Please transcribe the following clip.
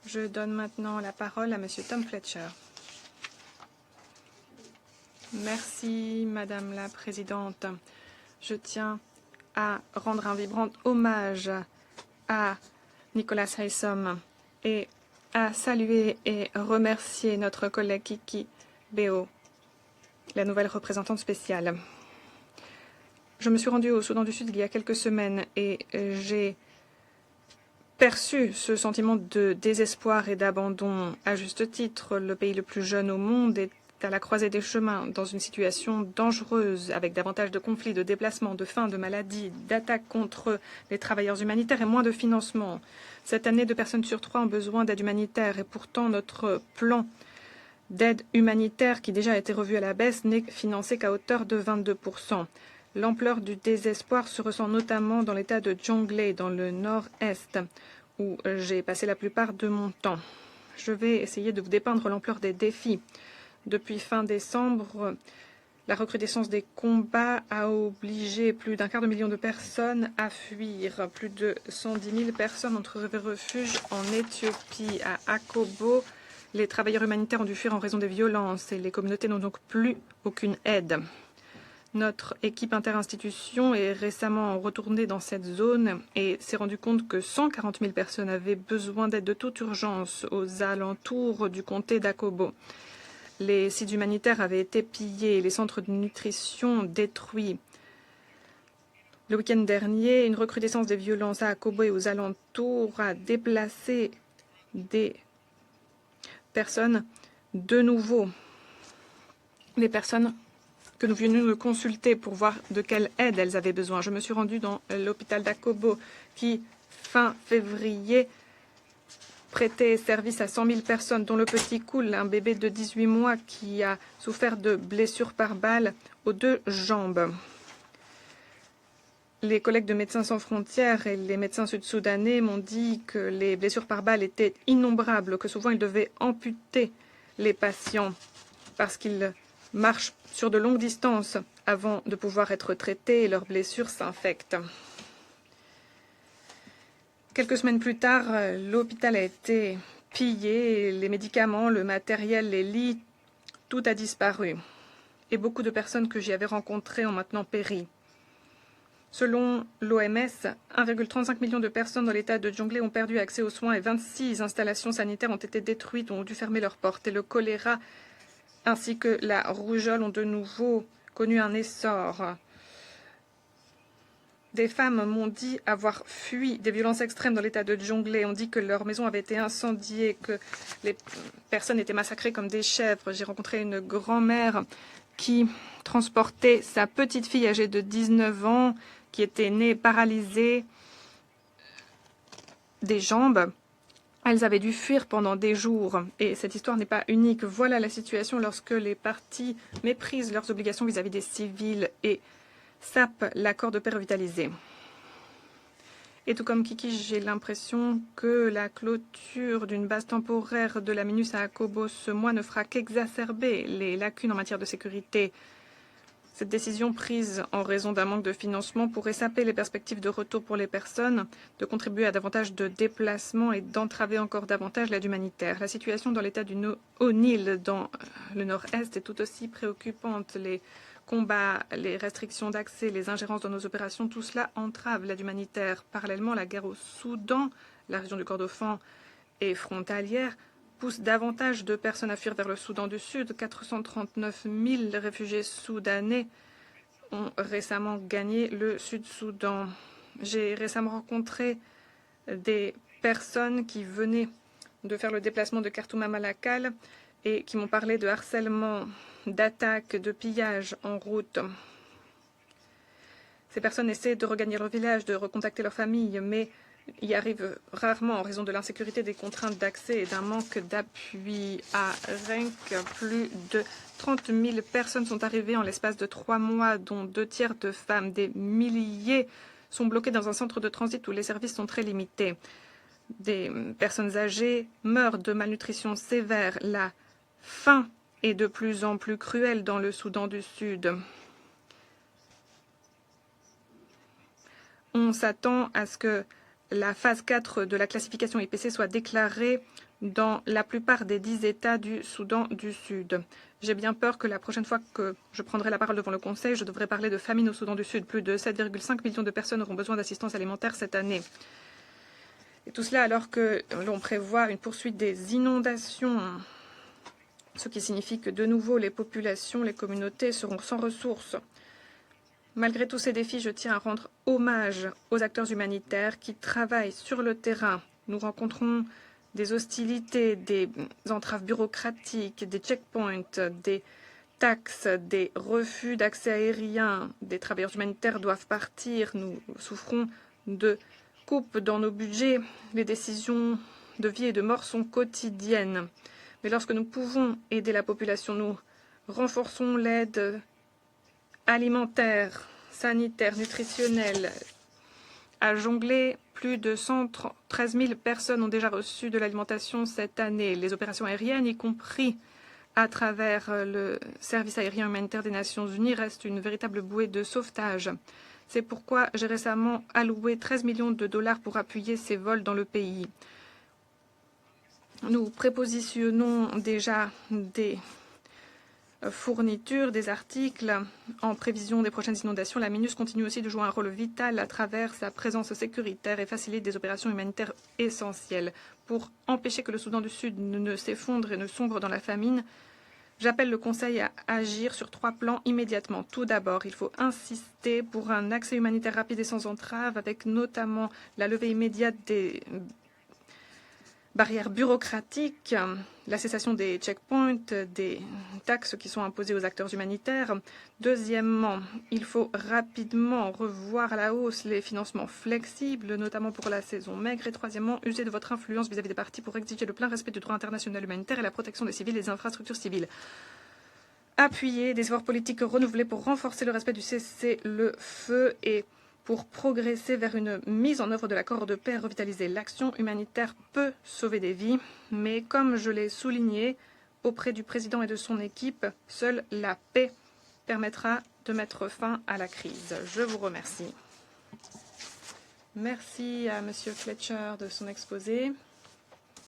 Je donne maintenant la parole à Monsieur Tom Fletcher. Merci, Madame la Présidente. Je tiens à rendre un vibrant hommage à Nicolas Haysom et à saluer et remercier notre collègue Kiki Beo, la nouvelle représentante spéciale. Je me suis rendue au Soudan du Sud il y a quelques semaines et j'ai perçu ce sentiment de désespoir et d'abandon. À juste titre, le pays le plus jeune au monde est à la croisée des chemins, dans une situation dangereuse, avec davantage de conflits, de déplacements, de faim, de maladies, d'attaques contre les travailleurs humanitaires et moins de financement. Cette année, 2 personnes sur 3 ont besoin d'aide humanitaire et pourtant notre plan d'aide humanitaire, qui déjà a été revu à la baisse, n'est financé qu'à hauteur de 22%. L'ampleur du désespoir se ressent notamment dans l'état de Jonglei, dans le nord-est, où j'ai passé la plupart de mon temps. Je vais essayer de vous dépeindre l'ampleur des défis. Depuis fin décembre, la recrudescence des combats a obligé plus d'un quart de million de personnes à fuir. Plus de 110 000 personnes ont trouvé refuge en Éthiopie, à Akobo. Les travailleurs humanitaires ont dû fuir en raison des violences et les communautés n'ont donc plus aucune aide. Notre équipe interinstitution est récemment retournée dans cette zone et s'est rendu compte que 140 000 personnes avaient besoin d'aide de toute urgence aux alentours du comté d'Akobo. Les sites humanitaires avaient été pillés, les centres de nutrition détruits. Le week-end dernier, une recrudescence des violences à Akobo et aux alentours a déplacé des personnes de nouveau. Les personnes que nous venions de consulter pour voir de quelle aide elles avaient besoin. Je me suis rendue dans l'hôpital d'Akobo qui, fin février, prêtait service à 100 000 personnes, dont le petit Koul, un bébé de 18 mois qui a souffert de blessures par balle aux 2 jambes. Les collègues de Médecins sans frontières et les médecins sud-soudanais m'ont dit que les blessures par balle étaient innombrables, que souvent ils devaient amputer les patients parce qu'ils marchent sur de longues distances avant de pouvoir être traités et leurs blessures s'infectent. Quelques semaines plus tard, l'hôpital a été pillé, les médicaments, le matériel, les lits, tout a disparu. Et beaucoup de personnes que j'y avais rencontrées ont maintenant péri. Selon l'OMS, 1,35 million de personnes dans l'état de Jonglei ont perdu accès aux soins et 26 installations sanitaires ont été détruites ou ont dû fermer leurs portes. Et le choléra ainsi que la rougeole ont de nouveau connu un essor. Des femmes m'ont dit avoir fui des violences extrêmes dans l'état de Jonglei. On dit que leur maison avait été incendiée, que les personnes étaient massacrées comme des chèvres. J'ai rencontré une grand-mère qui transportait sa petite fille âgée de 19 ans, qui était née paralysée des jambes. Elles avaient dû fuir pendant des jours. Et cette histoire n'est pas unique. Voilà la situation lorsque les partis méprisent leurs obligations vis-à-vis des civils et sapent l'accord de paix revitalisé. Et tout comme Kiki, j'ai l'impression que la clôture d'une base temporaire de la MINUS à Akobo ce mois ne fera qu'exacerber les lacunes en matière de sécurité. Cette décision prise en raison d'un manque de financement pourrait saper les perspectives de retour pour les personnes, de contribuer à davantage de déplacements et d'entraver encore davantage l'aide humanitaire. La situation dans l'état du Haut-Nil, dans le nord-est, est tout aussi préoccupante. Les combats, les restrictions d'accès, les ingérences dans nos opérations, tout cela entrave l'aide humanitaire. Parallèlement, la guerre au Soudan, la région du Kordofan est frontalière, pousse davantage de personnes à fuir vers le Soudan du Sud. 439 000 réfugiés soudanais ont récemment gagné le Sud-Soudan. J'ai récemment rencontré des personnes qui venaient de faire le déplacement de Khartoum à Malakal et qui m'ont parlé de harcèlement, d'attaques, de pillages en route. Ces personnes essaient de regagner leur village, de recontacter leur famille, mais y arrivent rarement en raison de l'insécurité, des contraintes d'accès et d'un manque d'appui. À Renk, plus de 30 000 personnes sont arrivées en l'espace de 3 mois, dont 2 tiers de femmes. Des milliers sont bloqués dans un centre de transit où les services sont très limités. Des personnes âgées meurent de malnutrition sévère. La faim est de plus en plus cruelle dans le Soudan du Sud. On s'attend à ce que la phase 4 de la classification IPC soit déclarée dans la plupart des 10 États du Soudan du Sud. J'ai bien peur que la prochaine fois que je prendrai la parole devant le Conseil, je devrais parler de famine au Soudan du Sud. Plus de 7,5 millions de personnes auront besoin d'assistance alimentaire cette année. Et tout cela alors que l'on prévoit une poursuite des inondations, ce qui signifie que de nouveau les populations, les communautés seront sans ressources. Malgré tous ces défis, je tiens à rendre hommage aux acteurs humanitaires qui travaillent sur le terrain. Nous rencontrons des hostilités, des entraves bureaucratiques, des checkpoints, des taxes, des refus d'accès aérien. Des travailleurs humanitaires doivent partir. Nous souffrons de coupes dans nos budgets. Les décisions de vie et de mort sont quotidiennes. Mais lorsque nous pouvons aider la population, nous renforçons l'aide alimentaire, sanitaire, nutritionnelle. À jongler, plus de 113 000 personnes ont déjà reçu de l'alimentation cette année. Les opérations aériennes, y compris à travers le service aérien humanitaire des Nations Unies, restent une véritable bouée de sauvetage. C'est pourquoi j'ai récemment alloué 13 millions de dollars pour appuyer ces vols dans le pays. Nous prépositionnons déjà des fourniture des articles en prévision des prochaines inondations. La MINUS continue aussi de jouer un rôle vital à travers sa présence sécuritaire et facilite des opérations humanitaires essentielles. Pour empêcher que le Soudan du Sud ne s'effondre et ne sombre dans la famine, j'appelle le Conseil à agir sur 3 plans immédiatement. Tout d'abord, il faut insister pour un accès humanitaire rapide et sans entrave, avec notamment la levée immédiate des barrières bureaucratiques, la cessation des checkpoints, des taxes qui sont imposées aux acteurs humanitaires. Deuxièmement, il faut rapidement revoir à la hausse les financements flexibles, notamment pour la saison maigre. Et troisièmement, user de votre influence vis-à-vis des parties pour exiger le plein respect du droit international humanitaire et la protection des civils et des infrastructures civiles. Appuyer des efforts politiques renouvelés pour renforcer le respect du cessez-le-feu et pour progresser vers une mise en œuvre de l'accord de paix et revitaliser. L'action humanitaire peut sauver des vies, mais comme je l'ai souligné auprès du président et de son équipe, seule la paix permettra de mettre fin à la crise. Je vous remercie. Merci à M. Fletcher de son exposé.